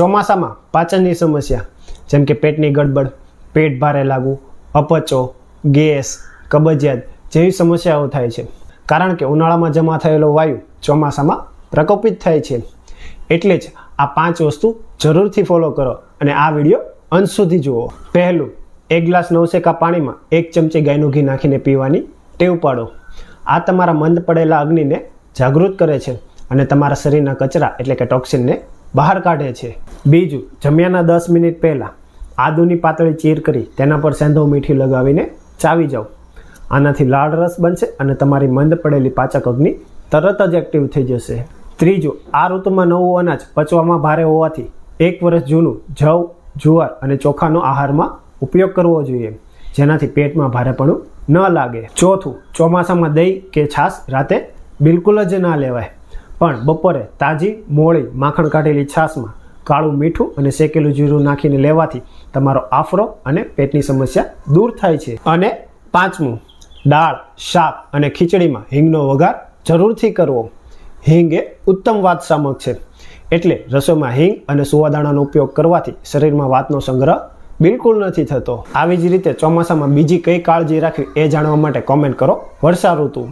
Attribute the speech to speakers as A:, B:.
A: ચોમાસામાં પાચનની સમસ્યા જેમ કે પેટની ગડબડ, પેટ ભારે લાગવું, અપચો, ગેસ, કબજિયાત જેવી સમસ્યાઓ થાય છે. કારણ કે ઉનાળામાં જમા થયેલો વાયુ ચોમાસામાં પ્રકોપિત થાય છે. એટલે જ આ 5 વસ્તુ જરૂરથી ફોલો કરો અને આ વિડીયો અંત સુધી જુઓ. પહેલું, 1 ગ્લાસ નવસેકા પાણીમાં 1 ચમચી ગાયનું ઘી નાખીને પીવાની ટેવ પાડો. આ તમારા મંદ પડેલા અગ્નિને જાગૃત કરે છે અને તમારા શરીરના કચરા એટલે કે ટોક્સિનને બહાર કાઢે છે. બીજું, જમ્યાના 10 મિનિટ પહેલાં આદુની પાતળી ચીર કરી તેના પર સેંધવ મીઠી લગાવીને ચાવી જાઓ. આનાથી લાળ રસ બનશે અને તમારી મંદ પડેલી પાચક અગ્નિ તરત જ એક્ટિવ થઈ જશે. ત્રીજું, આ ઋતુમાં નવું અનાજ પચવામાં ભારે હોવાથી 1 વર્ષ જૂનું જવ, જુવાર અને ચોખાનો આહારમાં ઉપયોગ કરવો જોઈએ, જેનાથી પેટમાં ભારેપણું ન લાગે. ચોથું, ચોમાસામાં દહીં કે છાશ રાતે બિલકુલ જ ના લેવાય, પણ બપોરે તાજી મોળી માખણ કાઢેલી છાશમાં કાળું મીઠું અને શેકેલું જીરું નાખીને લેવાથી તમારો આફરો અને પેટની સમસ્યા દૂર થાય છે. અને પાંચમું, દાળ, શાક અને ખીચડીમાં હિંગનો વઘાર જરૂરથી કરવો. હિંગ એ ઉત્તમ વાત શામક છે, એટલે રસોઈમાં હિંગ અને સુવાદાણાનો ઉપયોગ કરવાથી શરીરમાં વાતનો સંગ્રહ બિલકુલ નથી થતો. આવી જ રીતે ચોમાસામાં બીજી કઈ કાળજી રાખવી એ જાણવા માટે કોમેન્ટ કરો વર્ષા ઋતુ.